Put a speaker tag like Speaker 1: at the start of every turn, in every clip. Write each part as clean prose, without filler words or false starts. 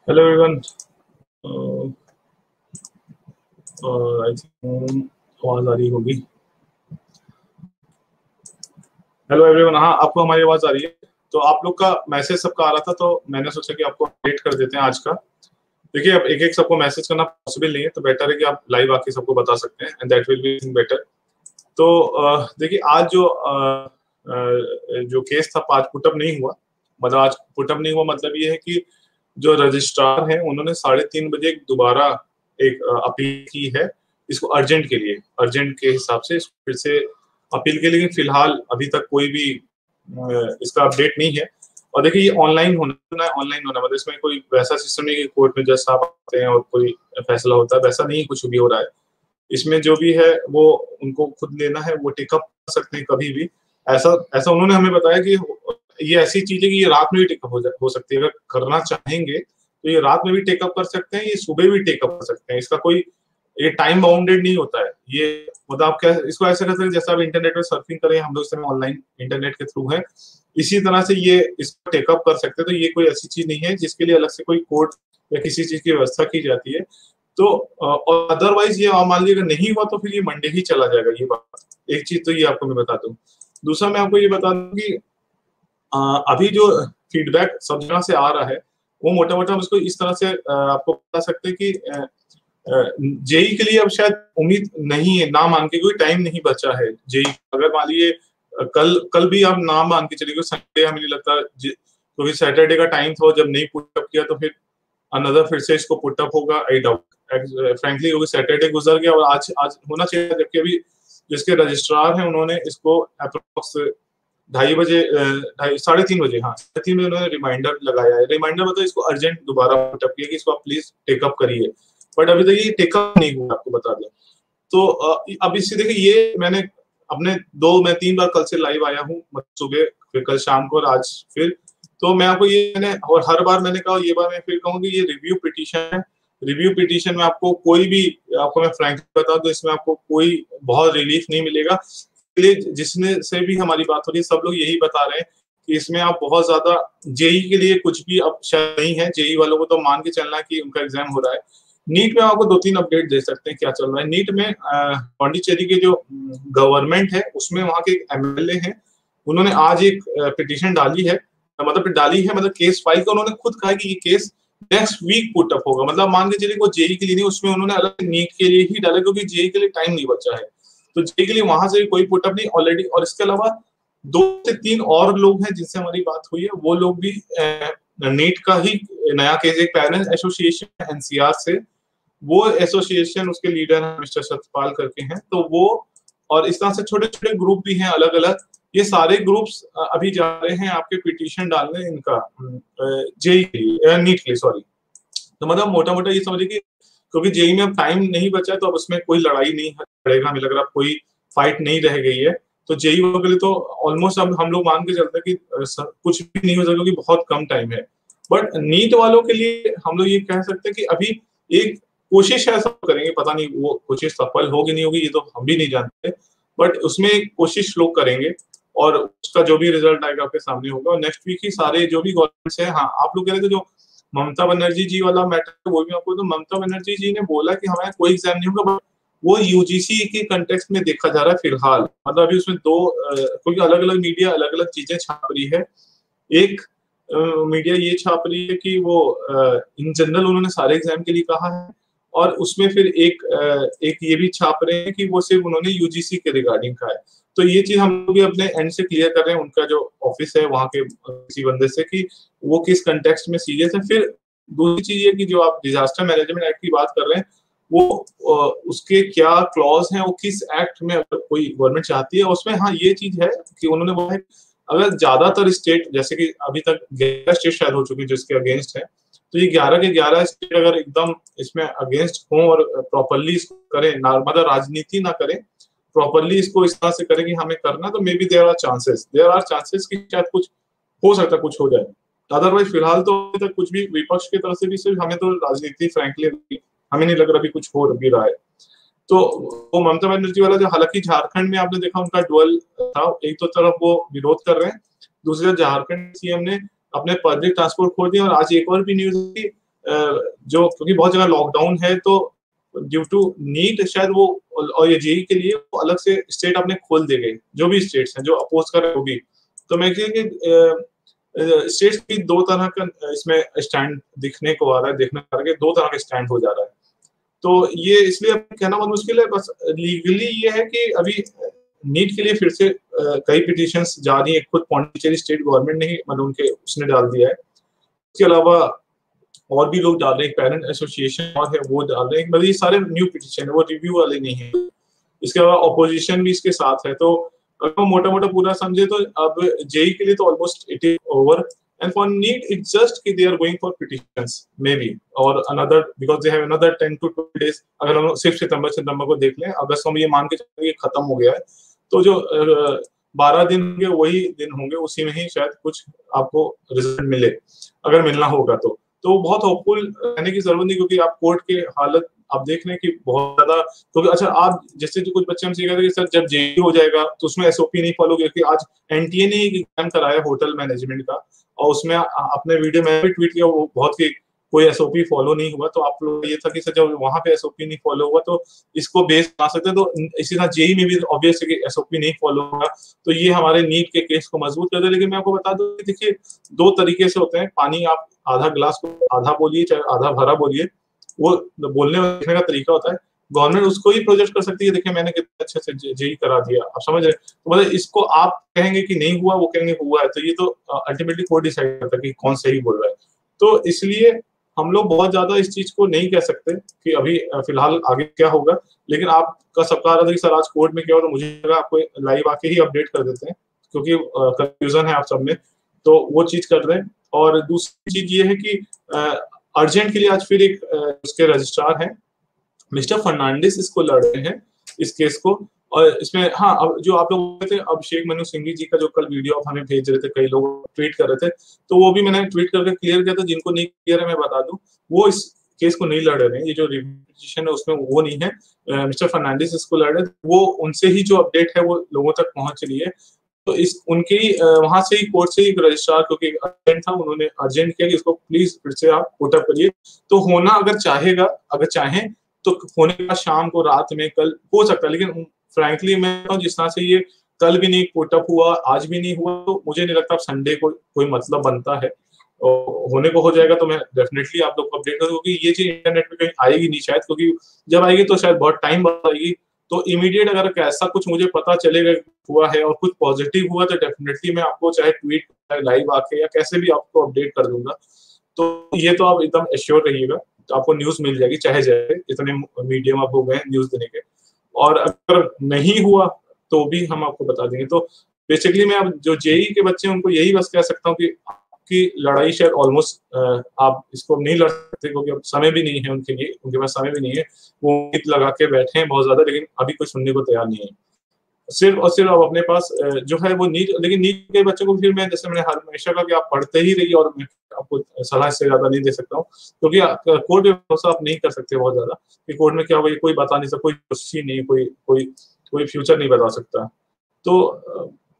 Speaker 1: Hello everyone. I think आवाज आ रही होगी। हेलो एवरीवन, हाँ आपको हमारी आवाज आ रही है? तो आप लोग का मैसेज सबका आ रहा था, तो मैंने सोचा कि आपको अपडेट कर देते हैं आज का। देखिए, अब एक एक सबको मैसेज करना पॉसिबल नहीं है, तो बेटर है कि आप लाइव आके सबको बता सकते हैं, and that will be better. तो देखिए, आज जो केस था आज पुटअप नहीं हुआ। मतलब आज पुटअप नहीं हुआ मतलब ये है कि जो रजिस्ट्रार हैं उन्होंने 3:30 बजे दोबारा एक अपील की है, इसको अर्जेंट के लिए, अर्जेंट के हिसाब से इसको फिर से अपील के लिए। फिलहाल अभी तक कोई भी इसका अपडेट नहीं है। और देखिए, ये ऑनलाइन होना है, ऑनलाइन होना मतलब इसमें कोई वैसा सिस्टम नहीं कि कोर्ट में जज साहब आते हैं और कोई फैसला होता है, वैसा नहीं कुछ भी हो रहा है। इसमें जो भी है वो उनको खुद लेना है, वो टेकअप कर सकते हैं कभी भी। ऐसा ऐसा उन्होंने हमें बताया कि ये ऐसी चीज है कि ये रात में भी टेकअप हो सकती है। अगर करना चाहेंगे तो ये रात में भी टेकअप कर सकते हैं, ये सुबह भी टेकअप कर सकते हैं। इसका कोई ये टाइम बाउंडेड नहीं होता है। ये मतलब आप क्या इसको ऐसे कर सकते हैं जैसे आप इंटरनेट पर सर्फिंग करें, हम लोग इस समय ऑनलाइन इंटरनेट के थ्रू है, इसी तरह से ये इसको टेकअप कर सकते हैं। तो ये कोई ऐसी चीज नहीं है जिसके लिए अलग से कोई कोर्ट या किसी चीज की व्यवस्था की जाती है। तो और अदरवाइज ये मान लीजिए अगर नहीं हुआ तो फिर ये मंडे ही चला जाएगा। ये बात एक चीज तो ये आपको मैं बता दूं। दूसरा मैं आपको ये बता दूं कि अभी जो फीडबैक सब जगह से आ रहा है वो मोटा मोटा हम इसको इस तरह से आपको बता सकते हैं कि जेई के लिए अब शायद उम्मीद नहीं है, ना मान के, कोई टाइम नहीं बचा है जेई। अगर मान लीजिए कल कल भी आप ना मान के चलिए, संडे हमें नहीं लगता, क्योंकि सैटरडे का टाइम था, जब नहीं पुटअप किया तो फिर अनदर फिर से इसको पुटअप होगा। आई डाउट फ्रैंकली, क्योंकि सैटरडे गुजर गया और आज आज होना चाहिए, जबकि अभी जिसके रजिस्ट्रार हैं उन्होंने इसको अप्रोक्स 2:30 बजे 3:30 बजे, हाँ 3:30 बजे उन्होंने रिमाइंडर लगाया है। रिमाइंडर मतलब इसको अर्जेंट दोबारा पुटअप किया कि इसको आप प्लीज टेकअप करिए, बट अभी तक ये टेकअप नहीं हुआ, आपको बता दें। तो अब इससे देखिए, ये मैंने अपने मैं 3 बार कल से लाइव आया हूँ, सुबह फिर कल शाम को और आज फिर। तो मैं आपको ये मैंने और हर बार मैंने कहा, ये बार मैं फिर कहूँ कि ये रिव्यू पिटीशन है। रिव्यू पिटीशन में आपको कोई भी, आपको मैं फ्रैंकली बता दूं, इसमें आपको कोई बहुत रिलीफ नहीं मिलेगा। इसलिए जिसने से भी हमारी बात हो रही है, सब लोग यही बता रहे हैं कि इसमें आप बहुत ज्यादा जेई के लिए कुछ भी अब शायद नहीं है। जेई वालों को तो मान के चलना कि उनका एग्जाम हो रहा है। नीट में आपको 2-3 अपडेट दे सकते हैं क्या चल रहा है। नीट में पांडिचेरी के जो गवर्नमेंट है उसमें वहां के एमएलए हैं, उन्होंने आज एक पिटीशन डाली है, मतलब केस फाइल का उन्होंने खुद कहा कि ये केस नेक्स्ट वीक पुटअप होगा। मतलब मान के चलिए वो जेई के लिए नहीं, उसमें उन्होंने अलग नीट के लिए ही डाला, क्योंकि जेई के लिए टाइम नहीं बचा है। तो जेई के लिए वहां से कोई पुटअप नहीं ऑलरेडी। और इसके अलावा 2 से 3 और लोग हैं जिनसे हमारी बात हुई है, वो लोग भी नीट का ही नया केस, एक पेरेंट्स एसोसिएशन एनसीआर से, वो एसोसिएशन उसके लीडर हैं मिस्टर सतपाल करके हैं, तो वो, और इस तरह से छोटे छोटे ग्रुप भी हैं अलग अलग। ये सारे ग्रुप्स अभी जा रहे हैं आपके पिटीशन डालने इनका जेई के लिए, नीट के लिए, सॉरी। तो मतलब मोटा मोटा ये समझिए कि क्योंकि जेई में अब टाइम नहीं बचा है, तो अब उसमें कोई लड़ाई नहीं लड़ेगा, हमें लग रहा है कोई फाइट नहीं रह गई है। तो जेई वालों के लिए तो ऑलमोस्ट अब हम लोग मान के चलते हैं कि कुछ भी नहीं हो सकता, क्योंकि बहुत कम टाइम है। बट नीट वालों के लिए हम लोग ये कह सकते हैं कि अभी एक कोशिश है, सब करेंगे, पता नहीं वो कोशिश सफल होगी नहीं होगी, ये तो हम भी नहीं जानते, बट उसमें कोशिश लोग करेंगे और उसका जो भी रिजल्ट आएगा आपके सामने होगा। और नेक्स्ट वीक ही सारे जो भी गवर्नमेंट्स है, हाँ आप लोग कह रहे थे जो ममता बनर्जी जी वाला मैटर, वो भी आपको, तो ममता बनर्जी जी ने बोला कि हमारा कोई एग्जाम नहीं होगा, बट वो यूजीसी के कंटेक्स्ट में देखा जा रहा है फिलहाल। मतलब अभी उसमें दो, क्योंकि अलग अलग मीडिया अलग अलग चीजें छाप रही है। एक मीडिया ये छाप रही है कि वो इन जनरल उन्होंने सारे एग्जाम के लिए कहा है, और उसमें फिर एक ये भी छाप रहे हैं कि वो सिर्फ उन्होंने यूजीसी के रिगार्डिंग कहा है। तो ये चीज हम लोग भी अपने एंड से क्लियर कर रहे हैं, उनका जो ऑफिस है वहां के किसी बंदे से, कि वो किस कंटेक्स्ट में सीरियस है। फिर दूसरी चीज ये कि जो आप डिजास्टर मैनेजमेंट एक्ट की बात कर रहे हैं, वो उसके क्या क्लॉज हैं, वो किस एक्ट में अगर कोई गवर्नमेंट चाहती है उसमें, हाँ ये चीज है कि उन्होंने बोला है अगर ज्यादातर स्टेट, जैसे कि अभी तक 11 स्टेट शायद हो चुकी है जिसके अगेंस्ट है, तो ये 11 के 11 स्टेट अगर एकदम इसमें अगेंस्ट हो और प्रॉपरली इसको करें, मतलब राजनीति ना करें, प्रॉपरली इसको इस तरह से करें कि हमें करना, तो maybe there are chances कि शायद कुछ हो सकता है, कुछ हो जाए। अदरवाइज फिलहाल तो अभी तक कुछ भी विपक्ष की तरफ से भी, सिर्फ हमें तो राजनीति फ्रैंकली हमें नहीं लग रहा अभी कुछ हो भी रहा है। तो वो ममता बनर्जी वाला जो, हालांकि झारखंड में आपने देखा उनका डुअल था, एक तो तरफ वो विरोध कर रहे हैं, दूसरी तरफ झारखंड सीएम ने अपने पब्लिक ट्रांसपोर्ट खोल दिया। और आज एक और भी न्यूज थी जो क्योंकि बहुत जगह लॉकडाउन है तो ड्यू टू नीट शायद वो और ये जेई के लिए वो अलग से स्टेट अपने खोल दे गए, जो भी स्टेट्स हैं जो अपोज कर रहे हैं वो भी। तो मैं स्टेट्स की दो तरह का इसमें स्टैंड दिखने को आ रहा है, देखने को आ रहा है कि दो तरह का स्टैंड हो जा रहा है। तो ये इसलिए कहना बहुत मुश्किल है, बस लीगली ये है कि अभी नीट के लिए फिर से कई पिटिशंस जा रही है, खुद पौंडीचेरी स्टेट गवर्नमेंट ने ही मतलब उनके उसने डाल दिया है। इसके अलावा और भी लोग डाल रहे हैं, पेरेंट एसोसिएशन और है वो डाल रहे हैं, मतलब ये सारे न्यू पिटिशन है, वो रिव्यू वाले नहीं है। इसके अलावा ऑपोजिशन भी इसके साथ है। तो अगर मोटा मोटा पूरा समझे तो अब जेई के लिए तो almost it is over, and for NEET it's just कि they are going for petitions maybe or another because they have another 10 to 20 days। अगर हम सिर्फ सितंबर को देख लें, अगस्त में ये मान के चलिए खत्म हो गया है, तो जो 12 दिन होंगे वही दिन होंगे, उसी में ही शायद कुछ आपको रिजल्ट मिले, अगर मिलना होगा तो बहुत होपफुल रहने की जरूरत नहीं, क्योंकि आप कोर्ट के हालत आप देख रहे हैं कि बहुत ज्यादा। क्योंकि अच्छा आप जैसे जो कुछ बच्चे हमसे कहते हैं कि सर जब जेई हो जाएगा तो उसमें एसओपी नहीं फॉलो, क्योंकि आज एनटीए ने एग्जाम कराया होटल मैनेजमेंट का, और उसमें आपने वीडियो में भी ट्वीट किया, वो बहुत ही कोई एसओपी फॉलो नहीं हुआ। तो आप लोग ये था कि सर जब वहां पे एसओपी नहीं फॉलो हुआ तो इसको बेस बना सकते हैं। तो इसी तरह जेई में भी ऑब्वियस है कि एसओपी नहीं फॉलो हुआ, तो ये हमारे नीट के केस को मजबूत कर दे। लेकिन मैं आपको बता दूं, देखिए दो तरीके से होते हैं, पानी आप आधा गिलास को आधा बोलिए चाहे आधा भरा बोलिए, वो बोलने लिखने का तरीका होता है। गवर्नमेंट उसको ही प्रोजेक्ट कर सकती है, देखिए मैंने कितने अच्छे से जेई करा दिया, आप समझ रहे। तो मतलब इसको आप कहेंगे कि नहीं हुआ, वो कहेंगे हुआ है, तो ये तो अल्टीमेटली कोर्ट डिसाइड करता है कि कौन सही बोल रहा है। तो इसलिए हम लोग बहुत ज्यादा इस चीज को नहीं कह सकते कि अभी फिलहाल आगे क्या होगा। लेकिन आपका सबका आ रहा था कि सर आज कोर्ट में क्या हो, तो मुझे लगा आपको लाइव आके ही अपडेट कर देते हैं, क्योंकि कंफ्यूजन है आप सब में, तो वो चीज कर रहे हैं। और दूसरी चीज ये है कि अर्जेंट के लिए आज फिर एक उसके रजिस्ट्रार हैं मिस्टर फर्नांडिस, इसको लड़ रहे हैं इस केस को। और इसमें हाँ, अब जो आप लोग थे अभिषेक मनु सिंघवी जी का जो कल वीडियो आप हमें भेज रहे थे, कई लोग ट्वीट कर रहे थे, तो वो भी मैंने ट्वीट करके क्लियर किया था। जिनको नहीं क्लियर है मैं बता दूं, वो इस केस को नहीं लड़ रहे हैं, ये जो रिपिटिशन है उसमें वो नहीं है, मिस्टर फर्नांडिस इसको लड़ रहे हैं। वो उनसे ही जो अपडेट है वो लोगों तक पहुंच रही है। तो इस उनकी वहां से ही कोर्ट से ही रजिस्ट्रार, क्योंकि अर्जेंट था, उन्होंने अर्जेंट किया कि इसको प्लीज फिर से आप पुट अप करिए। तो होना अगर चाहें तो होने का शाम को, रात में, कल हो सकता है। लेकिन फ्रैंकली मैं जिस तरह से ये कल भी नहीं पुट अप हुआ, आज भी नहीं हुआ, तो मुझे नहीं लगता संडे को कोई मतलब बनता है। और होने को हो जाएगा तो मैं डेफिनेटली आप लोग को अपडेट करूंगा, क्योंकि ये चीज इंटरनेट पे कहीं आएगी नहीं शायद, क्योंकि जब आएगी तो शायद बहुत टाइम बाद आएगी। तो इमीडिएट अगर ऐसा कुछ मुझे पता चलेगा हुआ है और कुछ पॉजिटिव हुआ, तो डेफिनेटली मैं आपको चाहे ट्वीट चाहे लाइव आके या कैसे भी आपको अपडेट कर दूंगा। तो ये तो आप एकदम एश्योर रहिएगा, तो आपको न्यूज मिल जाएगी चाहे जाए, इतने मीडियम आप हो गए न्यूज देने के। और अगर नहीं हुआ तो भी हम आपको बता देंगे। तो बेसिकली मैं अब जो जेई के बच्चे हैं उनको यही बस कह सकता हूँ कि आपकी लड़ाई शायद ऑलमोस्ट आप इसको नहीं लड़ सकते, क्योंकि अब समय भी नहीं है उनके लिए, उनके पास समय भी नहीं है, वो गीत लगा के बैठे हैं बहुत ज्यादा, लेकिन अभी कोई सुनने को तैयार नहीं है। सिर्फ और सिर्फ अब अपने पास जो है वो नीट, लेकिन नीट के बच्चों को फिर मैं जैसे मैंने हमेशा कहा कि आप पढ़ते ही रहिए, और मैं आपको सलाह से ज्यादा नहीं दे सकता हूँ, क्योंकि कोर्ट में भरोसा आप नहीं कर सकते बहुत ज्यादा कि कोर्ट में क्या होगा कोई बता नहीं सकता, कोई कोशिश नहीं, कोई फ्यूचर नहीं बता सकता। तो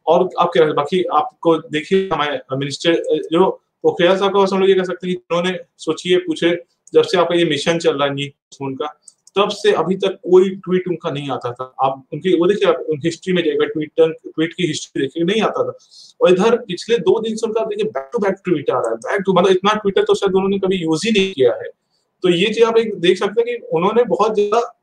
Speaker 1: और आप क्या बाकी आपको देखिए हमारे मिनिस्टर जो पोखरियाल साहब का हम लोग ये कह सकते हैं कि उन्होंने सोचिए पूछे जब से आपका ये मिशन चल रहा है नीट का, तब से अभी तक कोई ट्वीट उनका नहीं आता था। आप उनकी वो देखिए, आप उनकी हिस्ट्री में जाएगा, ट्वीट की हिस्ट्री देखिए, नहीं आता था। और इधर पिछले 2 दिन से उनका देखिए बैक टू बैक ट्वीट आ रहा है, बैक टू, मतलब इतना ट्विटर तो शायद उन्होंने कभी यूज ही नहीं किया है। तो ये चीज आप एक देख सकते हैं कि उन्होंने बहुत ज्यादा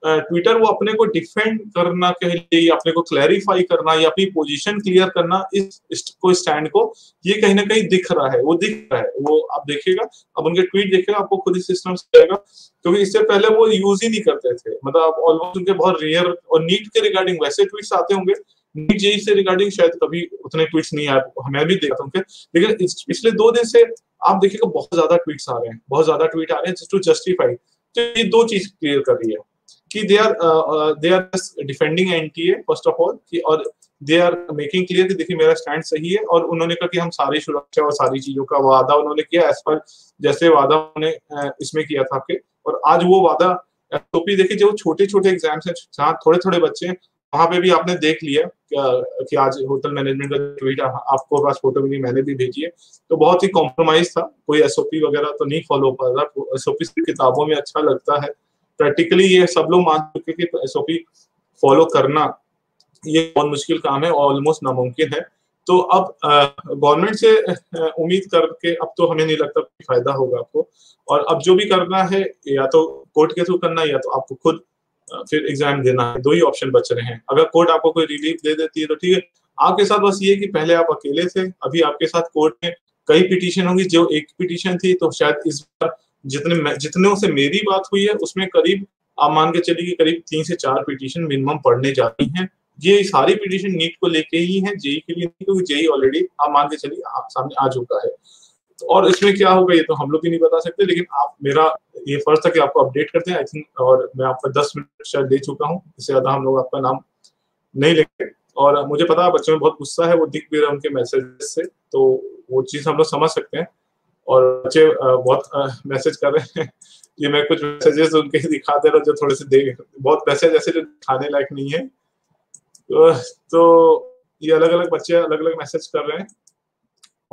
Speaker 1: ट्विटर वो अपने को डिफेंड करना के लिए, अपने को क्लैरिफाई करना या अपनी पोजीशन क्लियर करना, इस को स्टैंड को ये कहीं ना कहीं दिख रहा है, वो दिख रहा है, वो आप देखिएगा, अब उनके ट्वीट देखिएगा आपको खुद ही सिस्टम से आएगा, क्योंकि इससे पहले वो यूज ही नहीं करते थे, मतलब ऑलमोस्ट उनके बहुत रेयर। और नीट के रिगार्डिंग वैसे ट्वीट्स आते होंगे, नीट जेई से रिगार्डिंग शायद कभी उतने ट्वीट्स नहीं आए, मैं भी देखता हूँ उनके, लेकिन पिछले 2 दिन से आप देखिएगा बहुत ज्यादा ट्वीट्स आ रहे हैं, बहुत ज्यादा ट्वीट आ रहे हैं टू जस्टिफाई। तो ये 2 चीज क्लियर कर रही है कि they are defending NTA first of all, और दे आर मेकिंग क्लियर कि देखिए मेरा स्टैंड सही है। और उन्होंने कहा कि हम सारी सुरक्षा और सारी चीजों का वादा उन्होंने किया एज पर जैसे वादा उन्होंने इसमें किया था आपके, और आज वो वादा टोपी देखिए, जो छोटे छोटे एग्जाम्स हैं जहाँ थोड़े थोड़े बच्चे हैं, वहां पे भी आपने देख लिया कि आज होटल मैनेजमेंट का ट्वीट आपको पास फोटो मिली, मैंने भी भेजी है, तो बहुत ही कॉम्प्रोमाइज था, कोई एसओपी वगैरह तो नहीं फॉलो हो पा रहा। एसओपी किताबों में अच्छा लगता है, प्रैक्टिकली ये सब लोग मान चुके कि एसओपी फॉलो करना ये बहुत मुश्किल काम है, ऑलमोस्ट नामुमकिन है। तो अब गवर्नमेंट से उम्मीद करके अब तो हमें नहीं लगता फायदा होगा आपको, और अब जो भी करना है या तो कोर्ट के थ्रू करना है या तो आपको खुद फिर एग्जाम देना है, 2 ही ऑप्शन बच रहे हैं। अगर कोर्ट आपको कोई रिलीफ दे देती है तो ठीक है, आपके साथ बस ये कि पहले आप अकेले थे, अभी आपके साथ कोर्ट में कई पिटीशन होगी, जो एक पिटीशन थी तो शायद इस बार जितने से मेरी बात हुई है उसमें करीब आप मान के चलिए कि करीब 3 से 4 पिटीशन मिनिमम पढ़ने जा रही हैं। ये सारी पिटीशन नीट को लेके ही है, जेई के लिए नहीं, क्योंकि जेई ऑलरेडी आप मान के चलिए आप सामने आ चुका है। और इसमें क्या होगा ये तो हम लोग भी नहीं बता सकते, लेकिन आप मेरा ये फर्ज था कि आपको अपडेट करते हैं आई थिंक, और मैं आपका 10 मिनट शायद दे चुका हूँ, इससे ज्यादा हम लोग आपका नाम नहीं लेंगे। और मुझे पता है बच्चों में बहुत गुस्सा है, वो दिख भी रहा है उनके मैसेज से, तो वो चीज हम लोग समझ सकते हैं। और बच्चे बहुत मैसेज कर रहे हैं ये मैं कुछ मैसेजेस उनके दिखा दे रहा हूँ जो थोड़े से बहुत मैसेज ऐसे जो दिखाने लायक नहीं है, तो ये अलग अलग बच्चे अलग अलग मैसेज कर रहे हैं,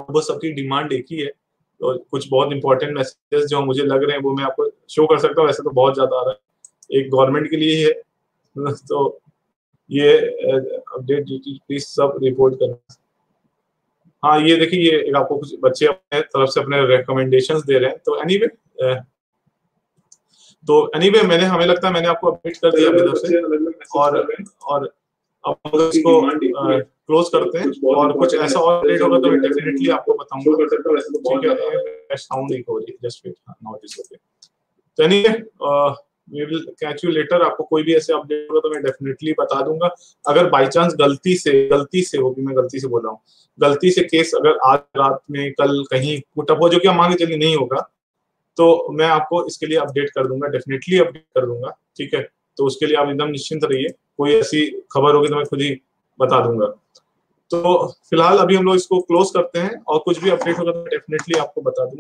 Speaker 1: वो सबकी डिमांड एक ही है। तो कुछ बहुत इंपॉर्टेंट मैसेजेस जो मुझे लग रहे हैं वो मैं आपको शो कर सकता हूँ, वैसे तो बहुत ज्यादा आ रहा है, एक गवर्नमेंट के लिए ही है। तो ये अपडेट ड्यूटी प्लीज सब रिपोर्ट करना। हाँ ये देखिए, ये आपको कुछ बच्चे अपने तरफ से अपने रिकमेंडेशंस दे रहे हैं। तो एनीवे मैंने हमें लगता है मैंने आपको अपडेट कर दिया अपनी तरफ से, और अब हम इसको क्लोज करते हैं, और कुछ ऐसा और अपडेट होगा तो मैं डेफिनेटली आपको बताऊंगा। ठीक है, साउंड एक हो रही है, just wait, now it is okay. तो anyway we will catch you later. आपको कोई भी ऐसे अपडेट होगा तो मैं डेफिनेटली बता दूंगा। अगर बाय चांस गलती से होगी, मैं गलती से बोल रहा हूँ, गलती से केस अगर आज रात में कल कहीं पुटअप हो, जो कि हम मांगे चलिए नहीं होगा, तो मैं आपको इसके लिए अपडेट कर दूंगा, डेफिनेटली अपडेट कर दूंगा। ठीक है, तो उसके लिए आप एकदम निश्चिंत रहिए, कोई ऐसी खबर होगी तो मैं खुद ही बता दूंगा। तो फिलहाल अभी हम लोग इसको क्लोज करते हैं, और कुछ भी अपडेट होगा तो डेफिनेटली आपको बता दूंगा।